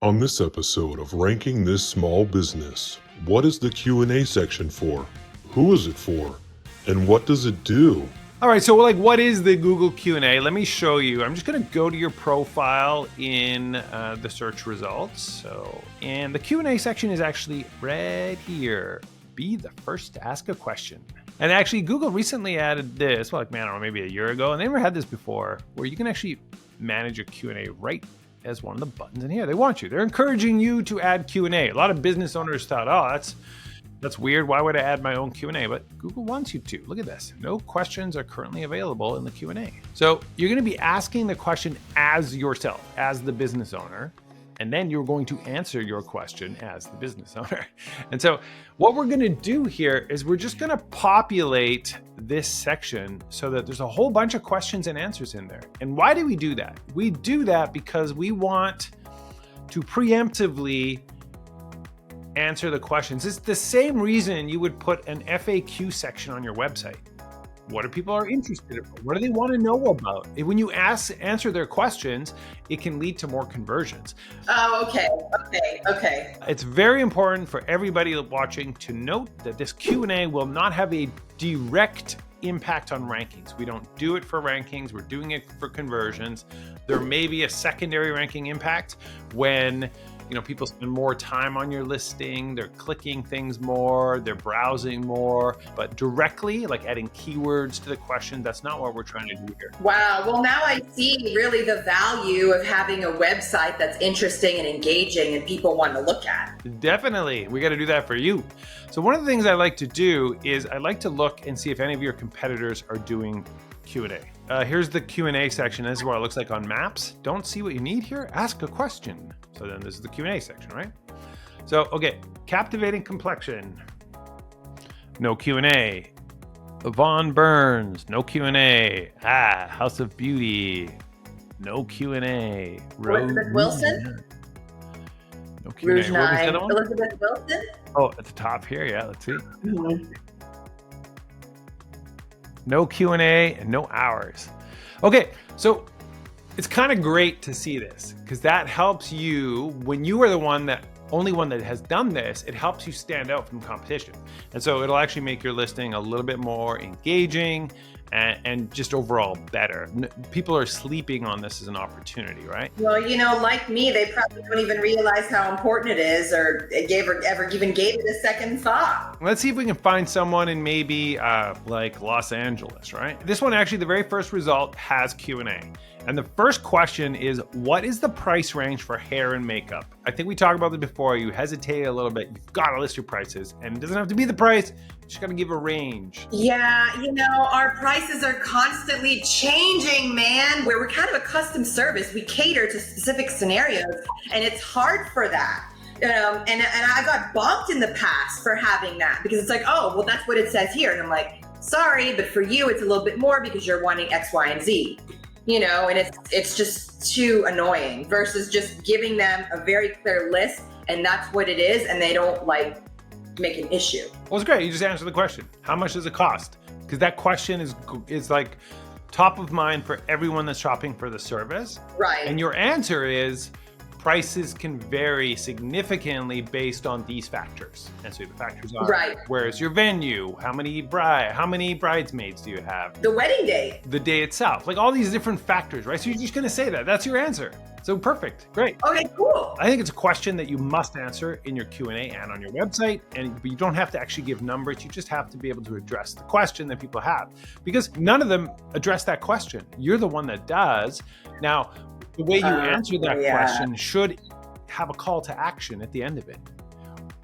On this episode of Ranking This Small Business, what is the Q&A section for? Who is it for? And what does it do? All right, so what is the Google Q&A? Let me show you. I'm just going to go to your profile in the search results. And the Q&A section is actually right here. Be the first to ask a question. And actually, Google recently added this, I don't know, maybe a year ago, and they never had this before, where you can actually manage your Q&A right as one of the buttons in here. They want you. They're encouraging you to add Q&A. A lot of business owners thought, that's weird. Why would I add my own Q&A? But Google wants you to. Look at this. No questions are currently available in the Q&A. So you're going to be asking the question as yourself, as the business owner, and then you're going to answer your question as the business owner. And so what we're going to do here is we're just going to populate this section so that there's a whole bunch of questions and answers in there. And why do we do that? We do that because we want to preemptively answer the questions. It's the same reason you would put an FAQ section on your website. What are people interested in? What do they want to know about? When you answer their questions, it can lead to more conversions. Oh, okay. It's very important for everybody watching to note that this Q&A will not have a direct impact on rankings. We don't do it for rankings. We're doing it for conversions. There may be a secondary ranking impact when people spend more time on your listing, they're clicking things more, they're browsing more, but directly, like adding keywords to the question, that's not what we're trying to do here. Wow. Well, now I see really the value of having a website that's interesting and engaging and people want to look at. Definitely. We got to do that for you. So one of the things I like to do is I like to look and see if any of your competitors are doing Q&A. Here's the Q&A section. This is what it looks like on maps. Don't see what you need here? Ask a question. So then this is the Q&A section, right? So, okay, captivating complexion. No Q&A. Yvonne Burns, no Q&A. House of Beauty, no Q&A. Elizabeth Wilson? No Q&A. Rouge 9. Elizabeth Wilson? Oh, at the top here, yeah, let's see. Mm-hmm. No Q&A and no hours. Okay, so it's kind of great to see this because that helps you when you are the only one that has done this. It helps you stand out from competition. And so it'll actually make your listing a little bit more engaging and just overall better. People are sleeping on this as an opportunity, right? Well, like me, they probably don't even realize how important it is or ever even gave it a second thought. Let's see if we can find someone in maybe like Los Angeles, right? This one, actually, the very first result has Q&A. And the first question is, what is the price range for hair and makeup? I think we talked about this before. You hesitated a little bit. You've got to list your prices. And it doesn't have to be the price. You just got to give a range. Yeah, our prices are constantly changing, man. We're kind of a custom service. We cater to specific scenarios. And it's hard for that. And I got bumped in the past for having that because it's like, oh, well, that's what it says here. And I'm like, sorry, but for you, it's a little bit more because you're wanting X, Y, and Z. And it's just too annoying versus just giving them a very clear list and that's what it is and they don't make an issue. Well, it's great. You just answer the question. How much does it cost? Because that question is like top of mind for everyone that's shopping for the service. Right. And your answer is prices can vary significantly based on these factors. And so the factors are, where is your venue? How many bridesmaids do you have? The wedding day. The day itself. Like all these different factors, right? So you're just going to say that. That's your answer. So perfect. Great. Okay, cool. I think it's a question that you must answer in your Q&A and on your website. But you don't have to actually give numbers. You just have to be able to address the question that people have. Because none of them address that question. You're the one that does. Now, the way you answer that question should have a call to action at the end of it.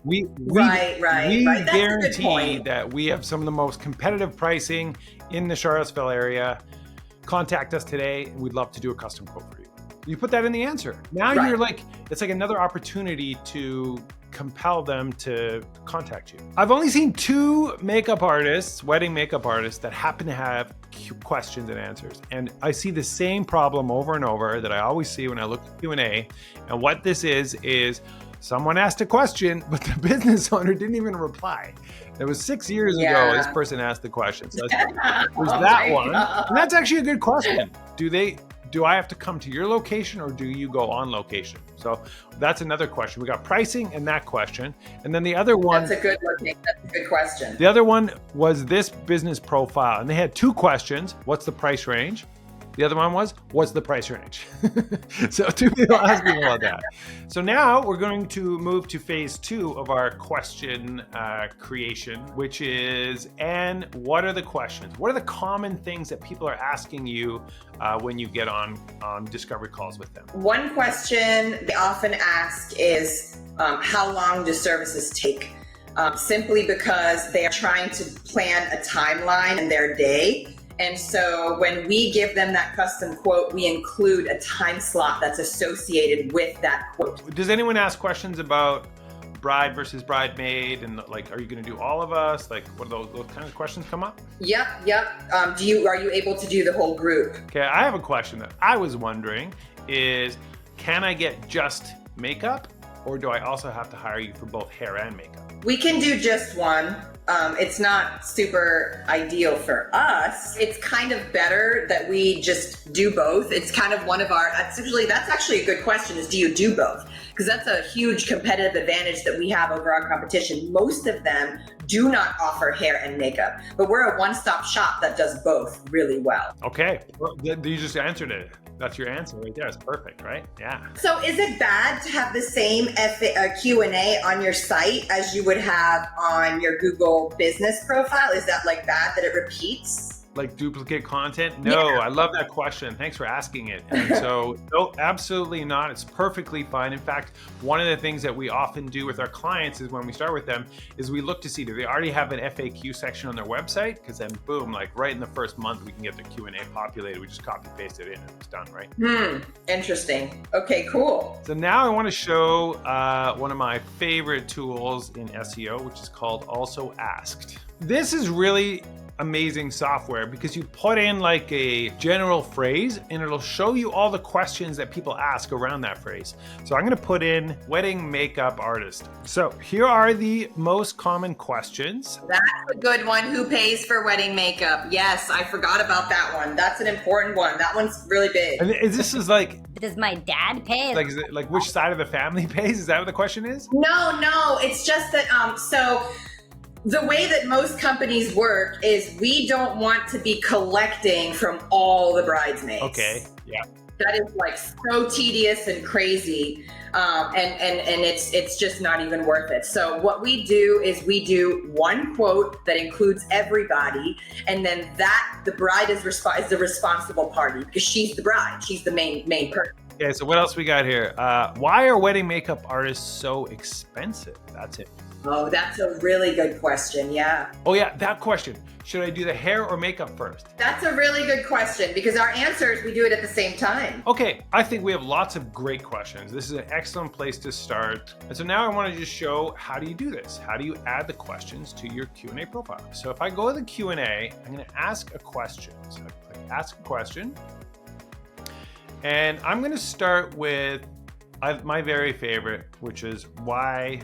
We guarantee that we have some of the most competitive pricing in the Charlottesville area. Contact us today. And we'd love to do a custom quote for you. You put that in the answer. Now you're it's like another opportunity to compel them to contact you. I've only seen 2 wedding makeup artists that happen to have questions and answers. And I see the same problem over and over that I always see when I look at Q&A. And what this is someone asked a question, but the business owner didn't even reply. It was 6 years ago this person asked the question. So there's that one. And that's actually a good question. Do do I have to come to your location or do you go on location? So that's another question. We got pricing and that question. And then the other one. That's a good question. The other one was this business profile. And they had two questions. What's the price range? The other one was, what's the price range? So two people asking about that. So now we're going to move to phase 2 of our question creation, which is, and what are the questions? What are the common things that people are asking you when you get on discovery calls with them? One question they often ask is, how long do services take? Simply because they are trying to plan a timeline in their day. And so when we give them that custom quote, we include a time slot that's associated with that quote. Does anyone ask questions about bride versus bridemaid? And like, are you going to do all of us? Like, what are those kind of questions come up? Yep. Are you able to do the whole group? Okay, I have a question that I was wondering is, can I get just makeup? Or do I also have to hire you for both hair and makeup? We can do just one. It's not super ideal for us. It's kind of better that we just do both. It's kind of one of our, that's actually a good question, is do you do both? Because that's a huge competitive advantage that we have over our competition. Most of them do not offer hair and makeup, but we're a one-stop shop that does both really well. Okay, well, you just answered it. That's your answer right there. It's perfect, right? Yeah. So is it bad to have the same Q&A on your site as you would have on your Google business profile? Is that like bad that it repeats? Like duplicate content? No, yeah. I love that question. Thanks for asking it. And so, no, absolutely not. It's perfectly fine. In fact, one of the things that we often do with our clients is when we start with them is we look to see, do they already have an FAQ section on their website? Because then boom, like right in the first month, we can get the Q&A populated. We just copy paste it in and it's done, right? Interesting. Okay, cool. So now I want to show one of my favorite tools in SEO, which is called Also Asked. This is really amazing software because you put in like a general phrase and it'll show you all the questions that people ask around that phrase. So I'm going to put in wedding makeup artist. So here are the most common questions. That's a good one. Who pays for wedding makeup? Yes, I forgot about that one. That's an important one. That one's really big. And this is like, does my dad pay? Like, is it like which side of the family pays? Is that what the question is? No, it's just that, so the way that most companies work is we don't want to be collecting from all the bridesmaids. Okay, yeah. That is like so tedious and crazy, and it's just not even worth it. So what we do is we do one quote that includes everybody, and then the bride is the responsible party because she's the bride. She's the main person. Okay, so what else we got here? Why are wedding makeup artists so expensive? That's it. Oh, that's a really good question, yeah. Oh yeah, that question. Should I do the hair or makeup first? That's a really good question because our answers, we do it at the same time. Okay, I think we have lots of great questions. This is an excellent place to start. And so now I want to just show how do you do this? How do you add the questions to your Q&A profile? So if I go to the Q&A, I'm going to ask a question. So I click ask a question. And I'm going to start with my very favorite, which is why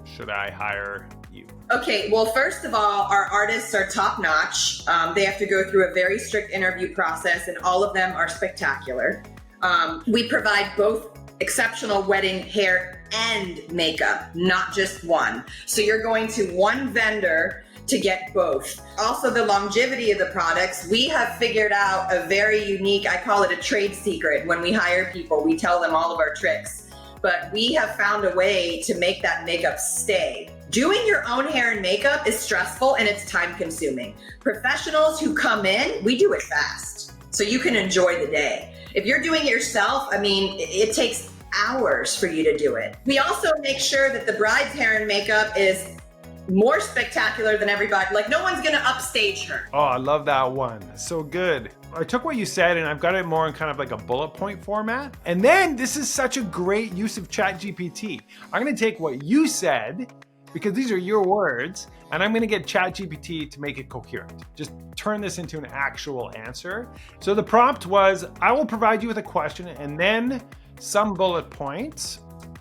should I hire you? Okay, well, first of all, our artists are top notch. They have to go through a very strict interview process and all of them are spectacular. We provide both exceptional wedding hair and makeup, not just one. So you're going to one vendor to get both. Also, the longevity of the products, we have figured out a very unique, I call it a trade secret. When we hire people, we tell them all of our tricks. But we have found a way to make that makeup stay. Doing your own hair and makeup is stressful and it's time consuming. Professionals who come in, we do it fast, so you can enjoy the day. If you're doing it yourself, I mean, it takes hours for you to do it. We also make sure that the bride's hair and makeup is more spectacular than everybody. Like no one's gonna upstage her. Oh, I love that one. So good. I took what you said and I've got it more in kind of like a bullet point format. And then this is such a great use of ChatGPT. I'm gonna take what you said, because these are your words, and I'm gonna get ChatGPT to make it coherent. Just turn this into an actual answer. So the prompt was, I will provide you with a question and then some bullet points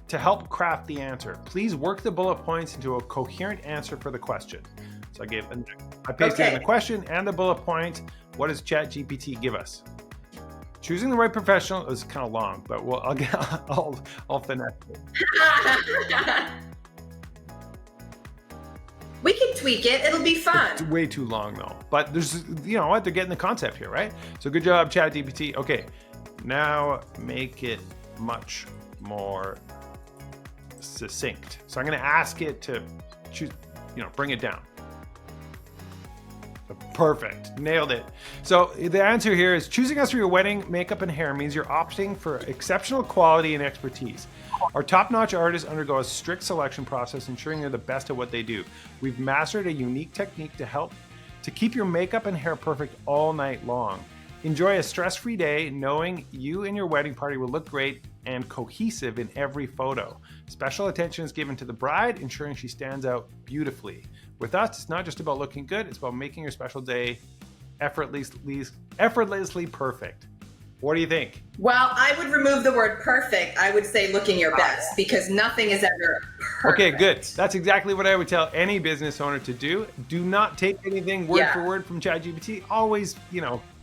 to help craft the answer. Please work the bullet points into a coherent answer for the question. So I pasted in the question and the bullet points. What does ChatGPT give us? Choosing the right professional is kind of long, but I'll finesse it. We can tweak it. It'll be fun. It's way too long though. But there's, you know what? They're getting the concept here, right? So good job, ChatGPT. Okay, now make it much more succinct. So I'm going to ask it to choose, bring it down. Perfect. Nailed it. So the answer here is choosing us for your wedding makeup and hair means you're opting for exceptional quality and expertise. Our top-notch artists undergo a strict selection process, ensuring they're the best at what they do. We've mastered a unique technique to help to keep your makeup and hair perfect all night long. Enjoy a stress-free day knowing you and your wedding party will look great and cohesive in every photo. Special attention is given to the bride, ensuring she stands out beautifully. With us, it's not just about looking good, it's about making your special day effortlessly perfect. What do you think? Well, I would remove the word perfect. I would say looking your best, because nothing is ever perfect. Okay, good. That's exactly what I would tell any business owner to do. Do not take anything word for word from ChatGPT. Always, you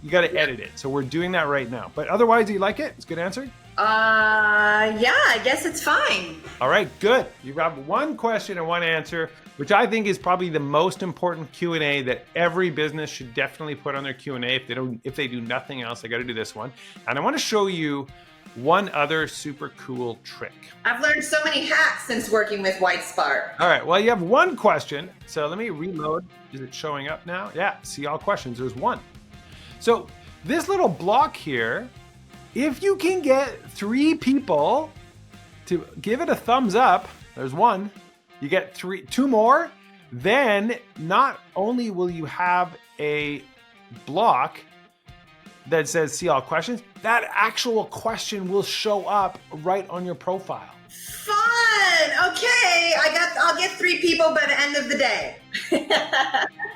got to edit it. So we're doing that right now. But otherwise, do you like it? It's a good answer? Yeah, I guess it's fine. All right, good. You have one question and one answer, which I think is probably the most important Q&A that every business should definitely put on their Q&A. If they do nothing else, they got to do this one. And I want to show you one other super cool trick. I've learned so many hacks since working with Whitespark. All right, well, you have one question. So let me reload. Is it showing up now? Yeah, see all questions. There's one. So this little block here, if you can get 3 people to give it a thumbs up, there's one, you get 2 more, then not only will you have a block that says see all questions, that actual question will show up right on your profile. Fun. Okay, I'll get 3 people by the end of the day.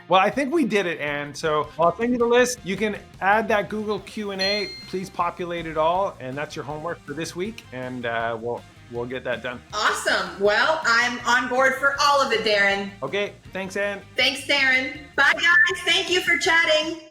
Well, I think we did it, Anne. So I'll send you the list. You can add that Google Q&A. Please populate it all, and that's your homework for this week. And we'll get that done. Awesome. Well, I'm on board for all of it, Darren. Okay. Thanks, Anne. Thanks, Darren. Bye, guys. Thank you for chatting.